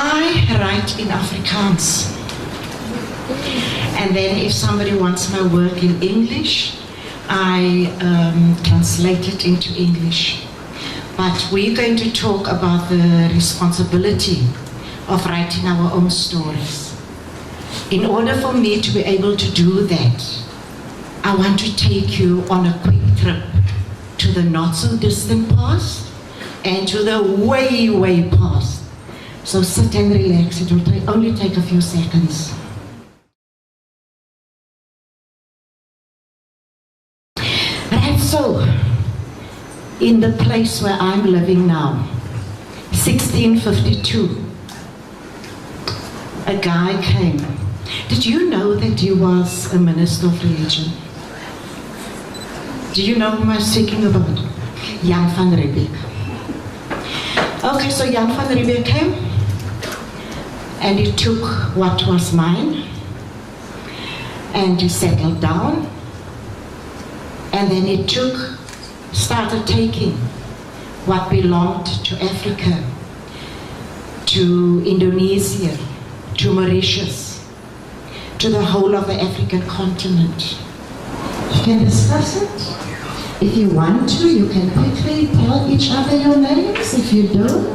I write in Afrikaans. And then if somebody wants my work in English, I translate it into English. But we're going to talk about the responsibility of writing our own stories. In order for me to be able to do that, I want to take you on a quick trip to the not so distant past and to the way, way past. So sit and relax, it will only take a few seconds. Right, so, in the place where I'm living now, 1652, a guy came. Did you know that he was a minister of religion? Do you know whom I'm speaking about? Jan van Riebeeck. Okay, so Jan van Riebeeck came, and he took what was mine, and he settled down, and then he started taking what belonged to Africa, to Indonesia, to Mauritius, to the whole of the African continent. You can discuss it. If you want to, you can quickly tell each other your names. If you don't,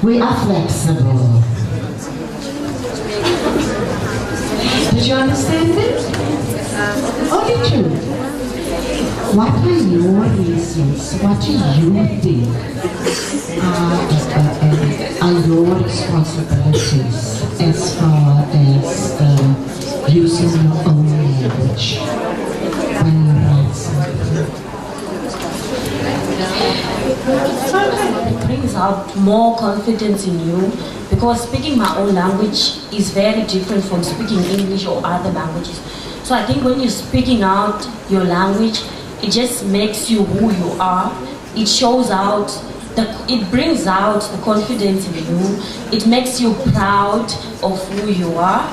we are flexible. Did you understand it? Only two. What are your reasons? What do you think are your responsibilities as far as using your own language when you write something? It brings out more confidence in you, because speaking my own language is very different from speaking English or other languages. So I think when you're speaking out your language, it just makes you who you are. It shows out, it brings out the confidence in you. It makes you proud of who you are.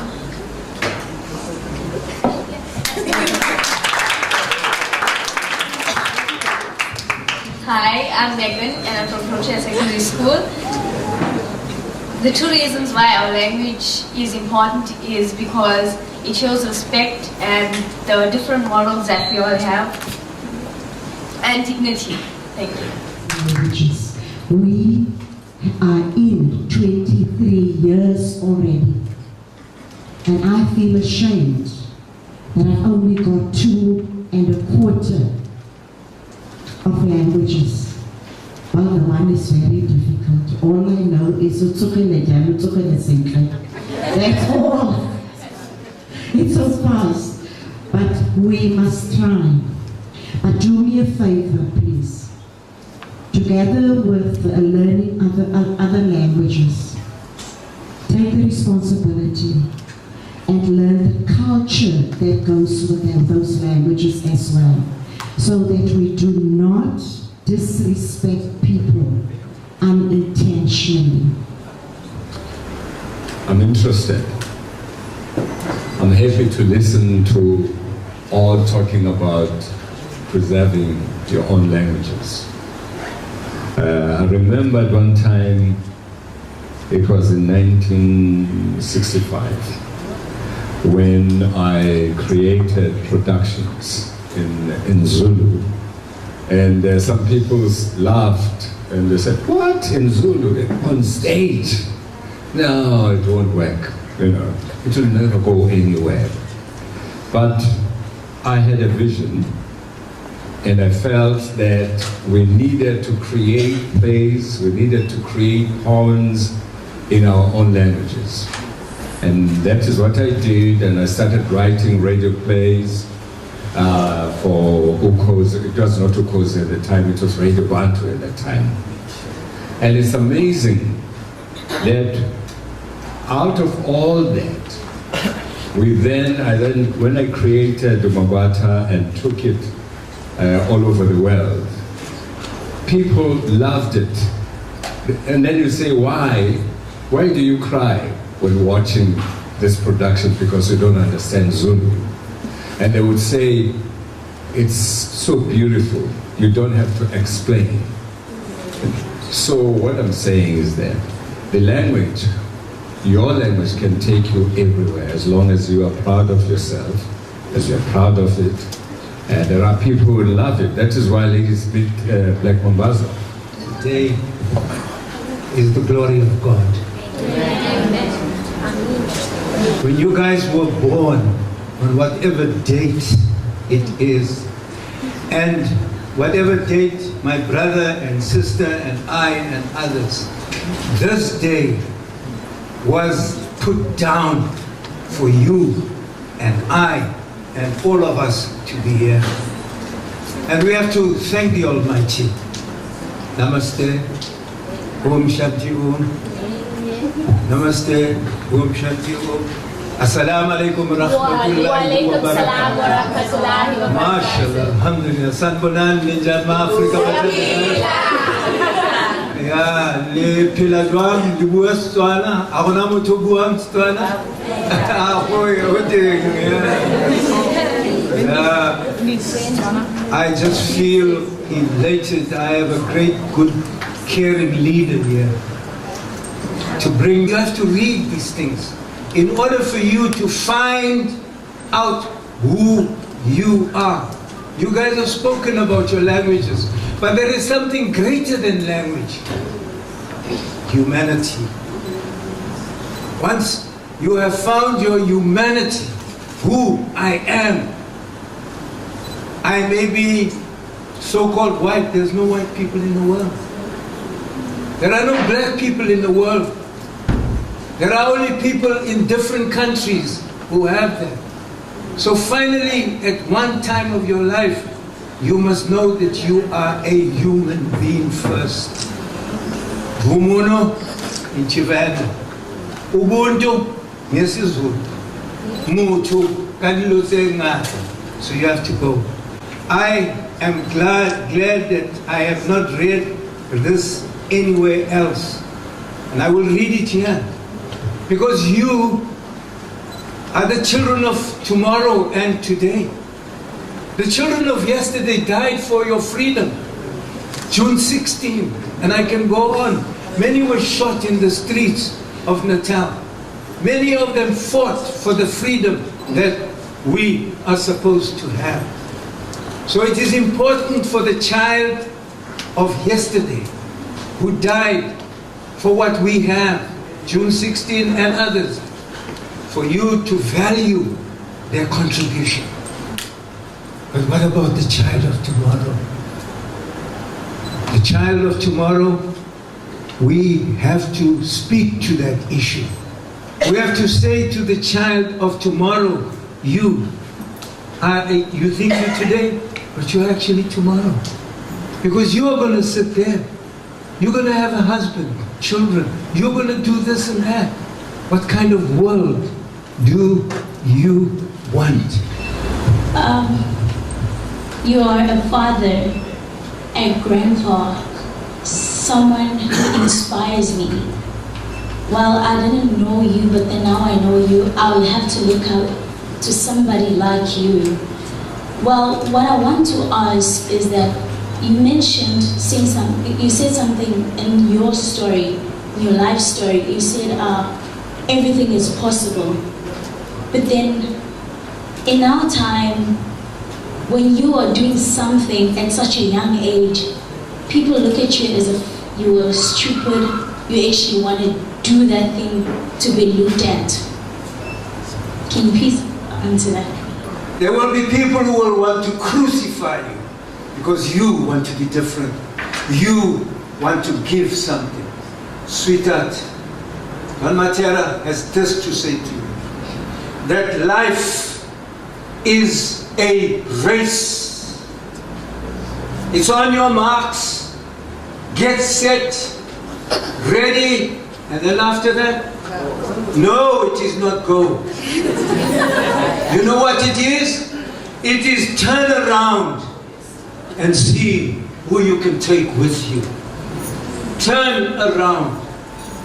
Hi, I'm Megan and I'm from Frontier Secondary School. The two reasons why our language is important is because it shows respect and the different morals that we all have, and dignity. Thank you. Languages. We are in 23 years already, and I feel ashamed that I've only got 2.25 of languages. Well, the one is very difficult. All I know is that's all. It's so fast, but we must try. But do me a favor, please. Together with learning other languages, take the responsibility and learn the culture that goes with those languages as well, so that we do not disrespect people unintentionally. I'm interested. I'm happy to listen to all talking about preserving your own languages. I remember at one time, it was in 1965, when I created productions in Zulu. And some people laughed and they said, "What, in Zulu, on stage? No, it won't work, you know, it will never go anywhere." But I had a vision, and I felt that we needed to create plays, we needed to create poems in our own languages. And that is what I did, and I started writing radio plays for Ukhozi. It was not Ukhozi at the time, it was Radio Bantu at that time. And it's amazing that out of all that, when I created Magubeni and took it all over the world, people loved it. And then you say, why do you cry when watching this production because you don't understand Zulu? And they would say, it's so beautiful, you don't have to explain. So what I'm saying is that the language, your language can take you everywhere as long as you are proud of yourself, as you're proud of it. And there are people who love it. That is why ladies speak Black Mambazo. Today is the glory of God. When you guys were born, on whatever date it is, and whatever date my brother and sister and I and others, this day was put down for you and I and all of us to be here. And we have to thank the Almighty. Namaste, Om Shanti Om. Namaste, Om Shanti Om. Assalamu alaikum wa rahmatullahi wa barakatuh. MashaAllah, alhamdulillah. San Bonan, Ninja Africa. Ya, le piladwam, dibuas tuana, ako na mo tubuam tuana. I just feel elated. I have a great, good, caring leader here to bring. You have to read these things in order for you to find out who you are. You guys have spoken about your languages, but there is something greater than language. Humanity. Once you have found your humanity, who I am. I may be so-called white. There's no white people in the world. There are no black people in the world. There are only people in different countries who have them. So finally, at one time of your life, you must know that you are a human being first. Humuno in Chivana. Ubuntu ngesizulu. Mutu kanilose ngata. So you have to go. I am glad that I have not read this anywhere else. And I will read it here. Because you are the children of tomorrow and today. The children of yesterday died for your freedom. June 16, and I can go on. Many were shot in the streets of Natal. Many of them fought for the freedom that we are supposed to have. So it is important for the child of yesterday who died for what we have, June 16 and others, for you to value their contribution. But what about the child of tomorrow? The child of tomorrow, we have to speak to that issue. We have to say to the child of tomorrow, you think you're today, but you're actually tomorrow. Because you are going to sit there. You're going to have a husband, children. You're going to do this and that. What kind of world do you want? You are a father, a grandpa, someone who inspires me. Well, I didn't know you, but then now I know you. I will have to look up to somebody like you. Well, what I want to ask is that you mentioned, you said something in your story, your life story. You said everything is possible. But then, in our time, when you are doing something at such a young age, people look at you as if you were stupid, you actually want to do that thing to be looked at. Can you please answer that? There will be people who will want to crucify you because you want to be different. You want to give something. Sweetheart, Mattera has this to say to you, that life is a race. It's on your marks, get set, ready, and then after that, no, it is not go. You know what it is? It is turn around and see who you can take with you. Turn around.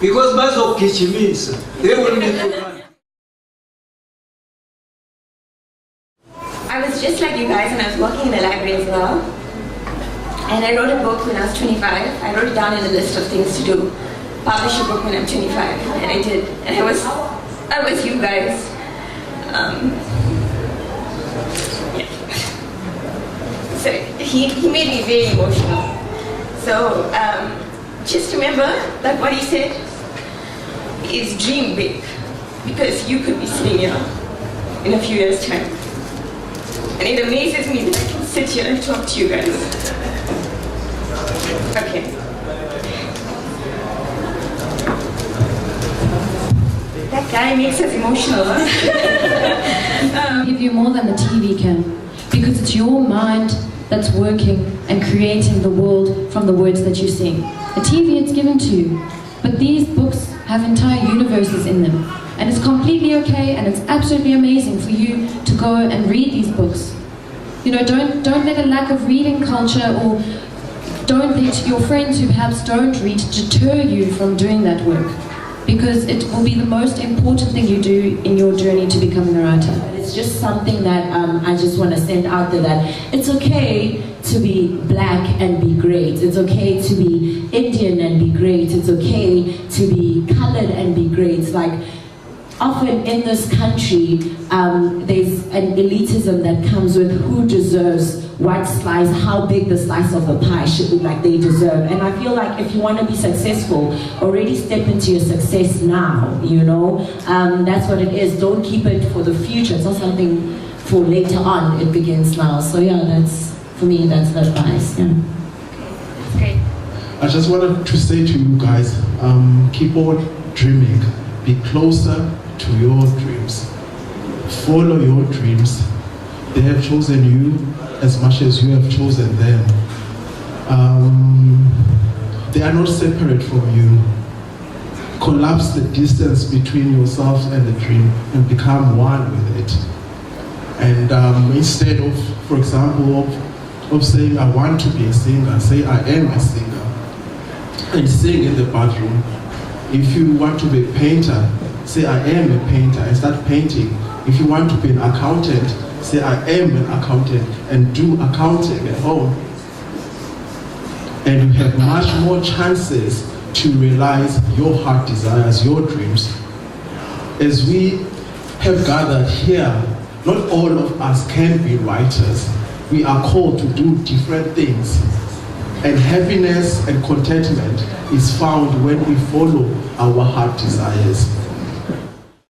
Because Bazo Kichimisa, they will make you run. I was just like you guys, and I was working in the library as well. And I wrote a book when I was 25. I wrote it down in a list of things to do. publish a book when I'm 25, and I did. And I was you guys. Yeah. So he made me very emotional. So just remember that what he said is dream big, because you could be sitting here in a few years' time. And it amazes me that I can sit here and talk to you guys. Okay. That guy makes us emotional, huh? Give you more than the TV can, because it's your mind that's working and creating the world from the words that you sing. The TV, it's given to you, but these books have entire universes in them, and it's completely okay, and it's absolutely amazing for you to go and read these books. You know, don't let a lack of reading culture, or don't let your friends who perhaps don't read deter you from doing that work, because it will be the most important thing you do in your journey to becoming a writer. It's just something that I just want to send out there, that it's okay to be black and be great. It's okay to be Indian and be great. It's okay to be colored and be great. Like, often in this country, there's an elitism that comes with who deserves what slice, how big the slice of the pie should look like they deserve. And I feel like if you want to be successful, already step into your success now, you know? That's what it is. Don't keep it for the future. It's not something for later on. It begins now. So yeah, that's, for me, that's the advice. Yeah. That's great. I just wanted to say to you guys, keep on dreaming. Be closer to your dreams. Follow your dreams. They have chosen you as much as you have chosen them. They are not separate from you. Collapse the distance between yourself and the dream and become one with it. And instead of, for example, of saying I want to be a singer, say I am a singer. And sing in the bathroom. If you want to be a painter, say I am a painter and start painting. If you want to be an accountant, say I am an accountant and do accounting at home. And you have much more chances to realize your heart desires, your dreams. As we have gathered here, not all of us can be writers. We are called to do different things. And happiness and contentment is found when we follow our heart desires.